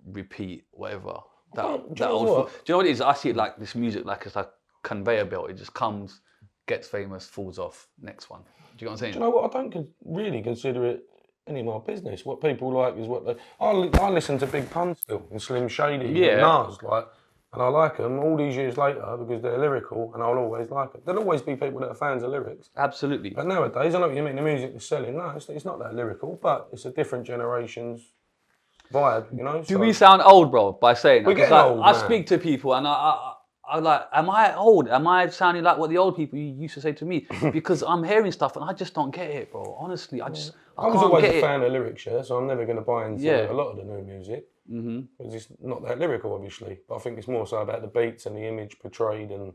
A: repeat, whatever. Do you know what it is? I see it like this music like it's like conveyor belt. It just comes, gets famous, falls off, next one. Do you know what I'm saying?
B: Do you know what? I don't really consider it any of my business. What people like is what they. I listen to Big Pun still and Slim Shady and Nas, and I like them all these years later because they're lyrical, and I'll always like it. There'll always be people that are fans of lyrics.
A: Absolutely.
B: But nowadays, I know what you mean. The music is selling. No, it's not that lyrical, but it's a different generation's vibe, you know.
A: Do we sound old, bro, by saying that?
B: We're getting old,
A: I
B: man.
A: speak to people and I'm like, am I old? Am I sounding like what the old people used to say to me? Because I'm hearing stuff and I just don't get it, bro. Honestly, I was
B: always a fan of lyrics, yeah, so I'm never going to buy into a lot of the new music. Because it's not that lyrical, obviously. But I think it's more so about the beats and the image portrayed and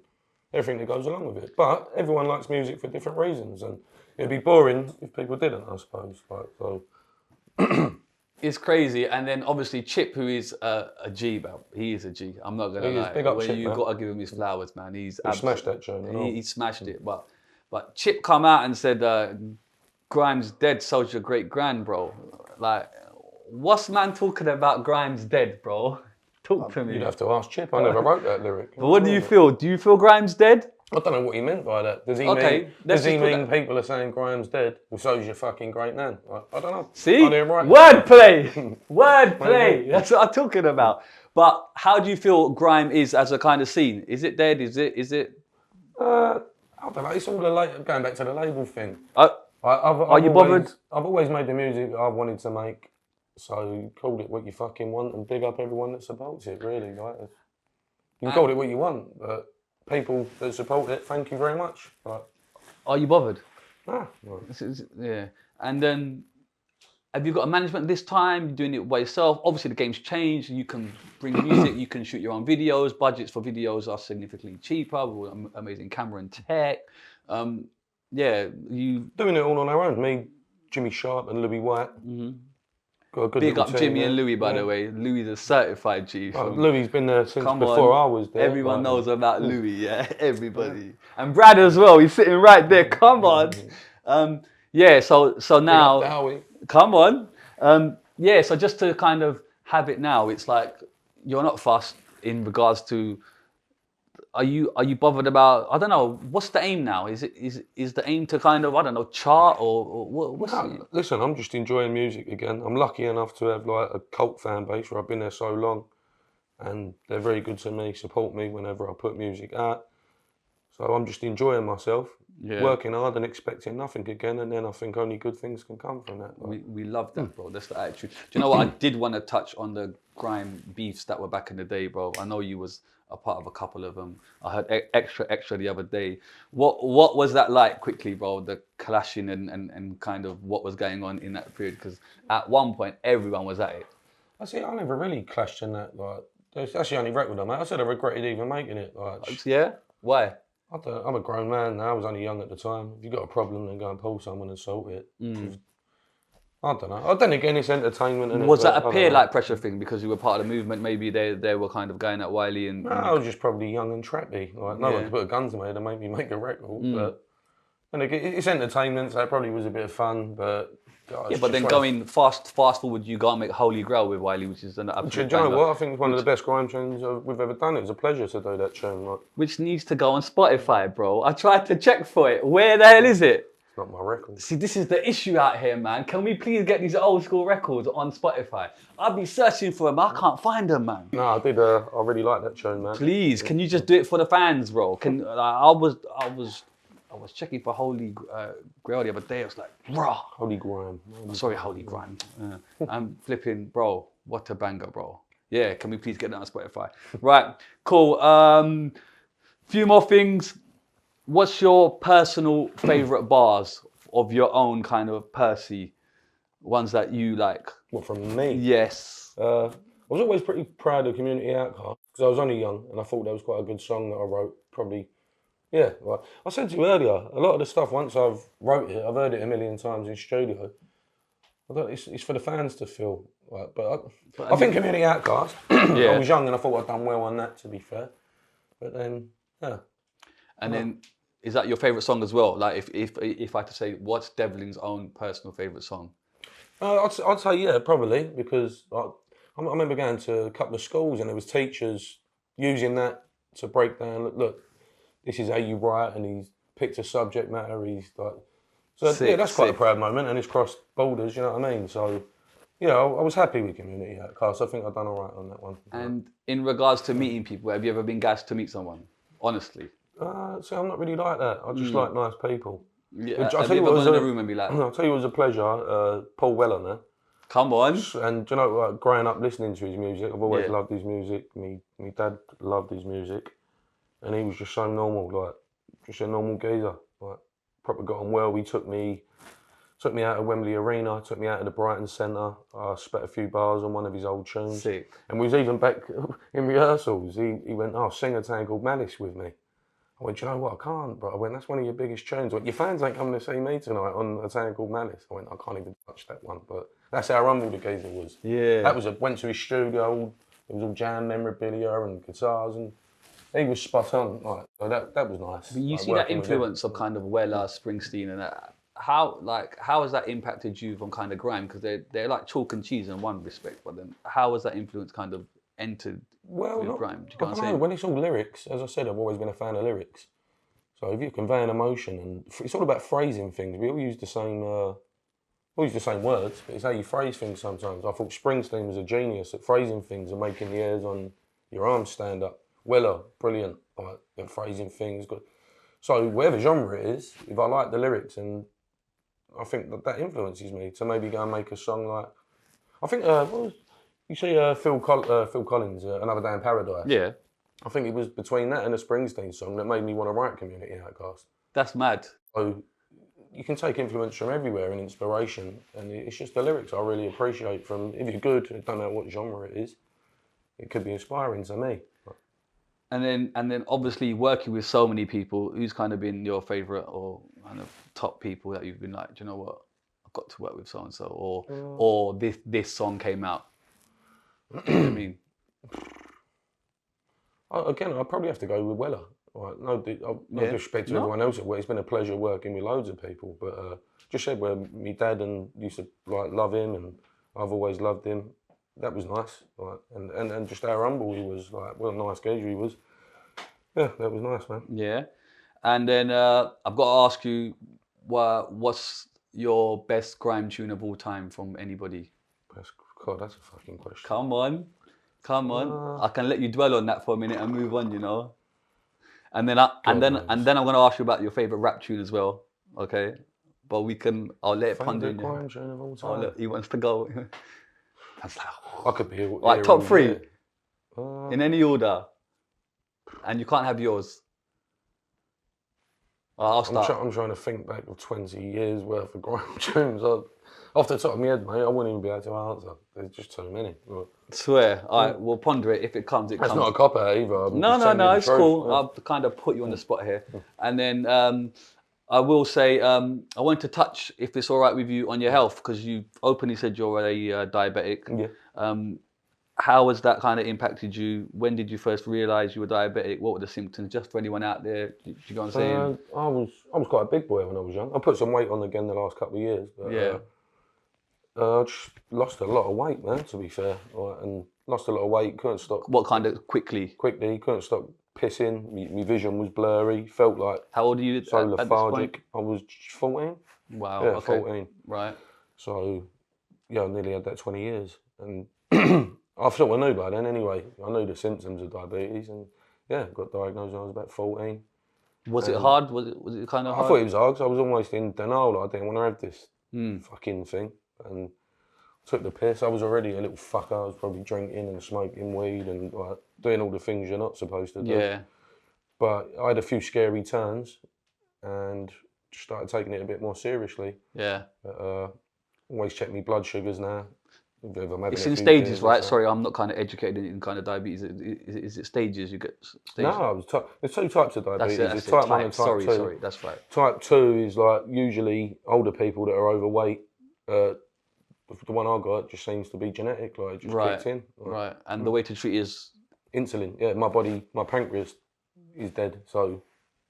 B: everything that goes along with it. But everyone likes music for different reasons, and it'd be boring if people didn't, I suppose.
A: It's crazy, and then obviously Chip, who is a G, bro. He is a G. I'm not gonna lie.
B: Big up Chip,
A: you
B: man.
A: gotta give him his flowers, man.
B: He smashed that tune.
A: He smashed it, but Chip come out and said, "Grime's dead, soldier, great grand, bro." Like, what's man talking about? Grime's dead, bro. Talk to me.
B: You'd have to ask Chip. I never wrote that lyric.
A: But what do you feel? Do you feel Grime's dead?
B: I don't know what he meant by that. Does he mean people are saying Grime's dead? Well, so's your fucking great man. I don't know.
A: See?
B: I didn't write
A: Wordplay. Wordplay. That's what I'm talking about. But how do you feel Grime is as a kind of scene? Is it dead? Is it?
B: I don't know. It's all going back to the label thing.
A: Are you bothered?
B: I've always made the music I've wanted to make. So call it what you fucking want and big up everyone that supports it, really. Like, you can call it what you want, but people that support it, thank you very much. Like,
A: are you bothered?
B: Nah.
A: Yeah. And then, have you got a management this time? You're doing it by yourself? Obviously, the game's changed. You can bring music, you can shoot your own videos. Budgets for videos are significantly cheaper with amazing camera and tech. You
B: doing it all on our own. Me, Jimmy Sharp and Louis White. Got a good
A: Big
B: little
A: up
B: team
A: Jimmy and
B: there.
A: Louis, by the way. Louis is a certified G.
B: Oh,
A: From,
B: Louis's been there since
A: come
B: before
A: on,
B: I was there.
A: everyone knows about Louis, yeah, everybody. And Brad as well, he's sitting right there, come on. Yeah, so
B: Big up
A: now,
B: Dowie.
A: come on. Yeah, so just to kind of have it now, it's like you're not fussed in regards to, are you bothered about, I don't know, what's the aim now? Is the aim to kind of, I don't know, chart or what's
B: No, listen, I'm just enjoying music again. I'm lucky enough to have like a cult fan base where I've been there so long, and they're very good to me, support me whenever I put music out. So I'm just enjoying myself, working hard and expecting nothing again, and then I think only good things can come from that. Like.
A: We love that, bro. That's the attitude. Do you know what? I did want to touch on the grime beefs that were back in the day, bro. I know you was a part of a couple of them. I heard extra the other day. What was that like, quickly, bro? The clashing and kind of what was going on in that period? Because at one point everyone was at it.
B: I see. I never really clashed in that. Like, that's the only record I made. I said I regretted even making it. Like,
A: Yeah. Why?
B: I'm a grown man now. I was only young at the time. If you got a problem, then go and pull someone and sort it. I don't know. Then again, it's entertainment. And
A: Was that a peer like pressure thing because you were part of the movement? Maybe they were kind of going at Wiley and.
B: No, I was just probably young and trappy. Like, no one could put a gun to me to make me make a record. But and again, it's entertainment, so it probably was a bit of fun. But
A: but then going fast forward, you got to make Holy Grail with Wiley, which is an absolute.
B: Do you know what? I think it's one of the best grime tunes we've ever done. It was a pleasure to do that tune. Like.
A: Which needs to go on Spotify, bro. I tried to check for it. Where the hell is it?
B: It's not my record.
A: See, this is the issue out here, man. Can we please get these old school records on Spotify? I've been searching for them. I can't find them, man.
B: No, I did. I really like that tune, man.
A: Please, can you just do it for the fans, bro? I was checking for Holy Grail the other day. I was like, bro.
B: Holy Grime.
A: Sorry, Holy Grime. I'm flipping, bro. What a banger, bro. Yeah, can we please get that on Spotify? Right, cool. Few more things. What's your personal favourite bars of your own kind of Percy? Ones that you like?
B: What, from me?
A: Yes.
B: I was always pretty proud of Community Outcast because I was only young and I thought that was quite a good song that I wrote. Probably, yeah. Like I said to you earlier, a lot of the stuff, once I've wrote it, I've heard it a million times in studio. I thought it's for the fans to feel. Like, but I think Community Outcast, I was young and I thought I'd done well on that, to be fair. But then, yeah.
A: And then, is that your favourite song as well? Like, if I had to say, what's Devlin's own personal favourite song?
B: I'd say yeah, probably, because I remember going to a couple of schools and there was teachers using that to break down. Look, this is how you write, and he's picked a subject matter. He's like, so yeah, that's quite a proud moment, and it's crossed borders. You know what I mean? So yeah, I was happy with Community Outcast. I think I've done all right on that one.
A: And in regards to meeting people, have you ever been gassed to meet someone? Honestly.
B: See, I'm not really like that. I just like nice people.
A: Yeah.
B: I'll
A: Have you ever gone in a room and be like,
B: I'll tell you, it was a pleasure. Paul Weller there.
A: come on.
B: And you know, like, growing up listening to his music, I've always loved his music. My dad loved his music, and he was just so normal, like just a normal geezer. Like, proper got on well. He took me out of Wembley Arena, took me out of the Brighton Centre. I spat a few bars on one of his old tunes.
A: Sick.
B: And we was even back in rehearsals. He went, "Oh, sing a tune called Malice with me." I went, "You know what, I can't," but I went, "That's one of your biggest tunes." I went, "Your fans ain't coming to see me tonight on a tune called Malice." I went, "I can't even touch that one," but that's how humble the geezer was.
A: Yeah.
B: That was went to his studio, it was all jam memorabilia and guitars, and he was spot on. Like, so that was nice.
A: But you
B: like,
A: see that
B: working with him.
A: influence of kind of Weller, Springsteen, and that. How has that impacted you from kind of grime? Because they're like chalk and cheese in one respect, but then how has that influence kind of entered grime? Do you know what I'm saying?
B: When it's all lyrics, as I said, I've always been a fan of lyrics. So if you convey an emotion, and it's all about phrasing things. We all use the same words, but it's how you phrase things sometimes. I thought Springsteen was a genius at phrasing things and making the hairs on your arms stand up. Weller, brilliant, like at phrasing things. Good. So whatever genre it is, if I like the lyrics, and I think that influences me to maybe go and make a song like, I think you see Phil Collins, Another Day in Paradise.
A: Yeah.
B: I think it was between that and a Springsteen song that made me want to write Community Outcast.
A: That's mad.
B: So you can take influence from everywhere and inspiration, and it's just the lyrics I really appreciate from, if you're good, I don't know what genre it is, it could be inspiring to me.
A: And then obviously working with so many people, who's kind of been your favourite or kind of top people that you've been like, do you know what? I've got to work with so and so, or this song came out. You know what I mean?
B: Again, I'd probably have to go with Weller. Right, no disrespect to everyone else. It's been a pleasure working with loads of people, but just said where my dad and used to like love him, and I've always loved him. That was nice, like, and just how humble he was. Like, what a nice geezer he was. Yeah, that was nice, man.
A: Yeah, and then I've got to ask you, what's your best grime tune of all time from anybody?
B: God, that's a fucking question.
A: Come on. I can let you dwell on that for a minute and move on, you know. And then I'm going to ask you about your favorite rap tune as well, okay? But I'll let it ponder in
B: grime tune of all time.
A: He wants to go.
B: I could be
A: like top three in any order, and you can't have yours. I'll start.
B: I'm trying to think back of 20 years worth of grime tunes. Off the top of my head, mate, I wouldn't even be able to answer. There's just too many.
A: Swear. All right, we'll ponder it. If it comes, it comes.
B: It's not a cop-out either.
A: No, it's cool. I'll kind of put you on the spot here. And then I will say, I want to touch, if it's all right with you, on your health, because you openly said you're a diabetic.
B: Yeah.
A: How has that kind of impacted you? When did you first realise you were diabetic? What were the symptoms? Just for anyone out there, do you know what I'm saying?
B: I was quite a big boy when I was young. I put some weight on again the last couple of years. But, I just lost a lot of weight, man, to be fair. And lost a lot of weight, couldn't stop.
A: What kind of quickly?
B: Quickly, couldn't stop pissing. My vision was blurry, felt like
A: How old are you
B: so
A: at
B: lethargic. I was 14.
A: Wow,
B: Yeah,
A: okay.
B: 14.
A: Right.
B: So, yeah, I nearly had that 20 years. And I thought I knew by then anyway. I knew the symptoms of diabetes, and yeah, got diagnosed when I was about 14.
A: Was it hard? Was it kind of hard?
B: I thought it was hard because I was almost in denial. I didn't want to have this fucking thing. And took the piss. I was already a little fucker. I was probably drinking and smoking weed and like, doing all the things you're not supposed to do.
A: Yeah.
B: But I had a few scary turns and just started taking it a bit more seriously.
A: Yeah.
B: Always check my blood sugars now.
A: It's in stages, right? Sorry, I'm not kind of educated in kind of diabetes. Is it stages? You get stages?
B: No, there's two types of diabetes.
A: That's
B: there's
A: it.
B: type 1 and type 2.
A: Sorry, that's right.
B: Type 2 is like usually older people that are overweight. The one I got just seems to be genetic, like it just kicked in. Like,
A: right, and the way to treat is?
B: Insulin. Yeah, my pancreas is dead, so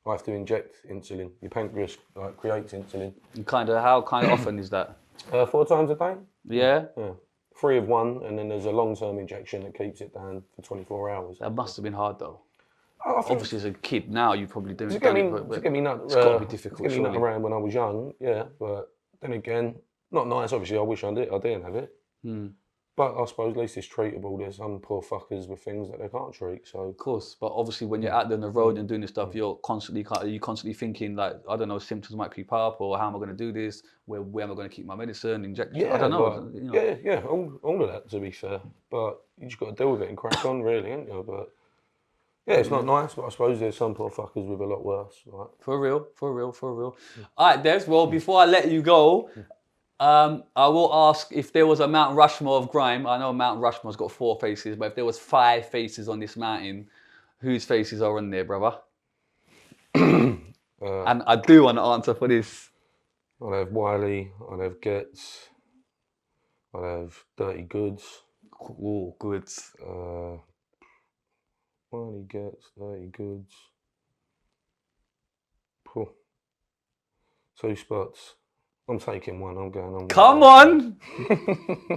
B: I have to inject insulin. Your pancreas creates insulin.
A: And how often is that?
B: 4 times a day.
A: Yeah?
B: Yeah. 3 of 1, and then there's a long-term injection that keeps it down for 24 hours.
A: That must have been hard though. Obviously, as a kid now, you probably don't.
B: It's got to be
A: difficult.
B: It's got me around when I was young, yeah. But then again, not nice. Obviously, I wish I didn't have it. But I suppose at least it's treatable. There's some poor fuckers with things that they can't treat. So
A: of course, but obviously when you're out there on the road and doing this stuff, you're constantly thinking like, I don't know, symptoms might creep up, or how am I going to do this? Where am I going to keep my medicine, injection?
B: Yeah,
A: I don't know.
B: Yeah, all of that to be fair. But you just got to deal with it and crack on, really, ain't you? But yeah, it's not nice. But I suppose there's some poor fuckers with a lot worse. Right?
A: For real. All right, Des. Well, before I let you go. I will ask if there was a Mount Rushmore of grime. I know Mount Rushmore's got 4 faces, but if there was 5 faces on this mountain, whose faces are on there, brother? And I do want to answer for this.
B: I'd have Wiley, I'd have Ghetts, I'd have Dirty Goods.
A: Oh, goods.
B: Wiley, Ghetts, Dirty Goods. Cool. 2 spots. I'm taking one. I'm going on.
A: Come on!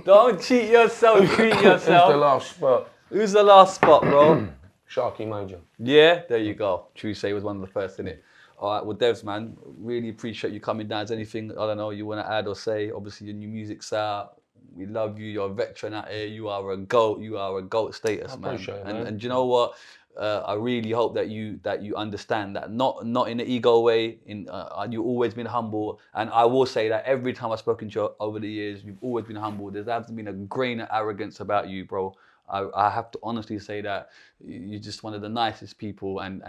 A: Don't cheat yourself. Treat yourself.
B: Who's the last spot?
A: Who's the last spot, bro?
B: Sharky Major.
A: Yeah, there you go. True Say was one of the first, innit? All right, well, Devs, man, really appreciate you coming down. Is there anything, I don't know, you want to add or say? Obviously, your new music's out. We love you. You're a veteran out here. You are a GOAT. You are a GOAT status, man.
B: Appreciate it, man.
A: And you know what? I really hope that you understand that, not in an ego way. You've always been humble, and I will say that every time I've spoken to you over the years, you've always been humble. There hasn't been a grain of arrogance about you, bro. I have to honestly say that you're just one of the nicest people, and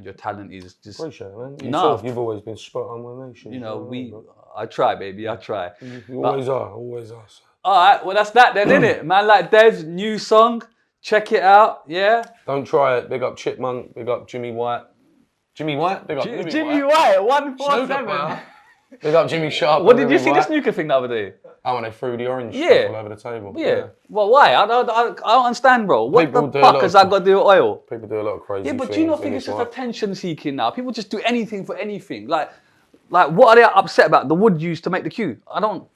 A: your talent is just.
B: Appreciate it, man. You've always been spot on with me.
A: You know, I try, baby. I try.
B: You always are. So.
A: All right, well that's that then, innit? Man like Dev's new song. Check it out, yeah?
B: Don't try it. Big up Chipmunk, big up Jimmy White. Jimmy White? Big up
A: Jimmy White, 147.
B: Big up Jimmy Sharp.
A: What did you see the snooker thing the other day?
B: Oh, and they threw the orange
A: Yeah.
B: stuff all over the table.
A: Yeah. Well, why? I don't understand, bro. What
B: People
A: the
B: do a
A: fuck
B: lot
A: has
B: of-
A: that got to do with oil?
B: People do a lot of crazy
A: Yeah,
B: things.
A: but do you not think
B: in
A: it's
B: this
A: just
B: life.
A: attention seeking now? People just do anything for anything. Like what are they upset about? The wood used to make the queue. I don't.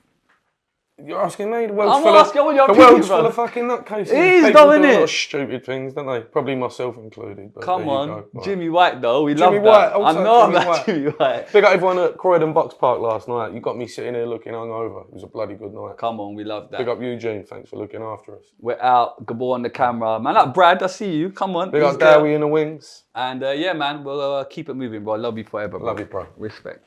B: You're asking me? The world's
A: I'm
B: full
A: asking what you're
B: the
A: thinking,
B: world's
A: bro.
B: full of fucking nutcases.
A: It is
B: People
A: though,
B: do a
A: innit?
B: lot of stupid things, don't they? Probably myself included. But
A: Come
B: there you
A: on,
B: go. Right.
A: Jimmy White though. We
B: Jimmy
A: love
B: White,
A: that. I
B: also
A: know
B: Jimmy
A: about
B: White.
A: Jimmy White.
B: Big up everyone at Croydon Box Park last night. You got me sitting here looking hungover. It was a bloody good night.
A: Come on, we love that.
B: Big up Eugene. Thanks for looking after us.
A: We're out. Gabor on the camera, man. Like Brad, I see you. Come on.
B: Big
A: He's
B: up
A: there.
B: Dowie in the wings.
A: And yeah, man, we'll keep it moving, bro. Love you forever, bro.
B: Love you, bro.
A: Respect.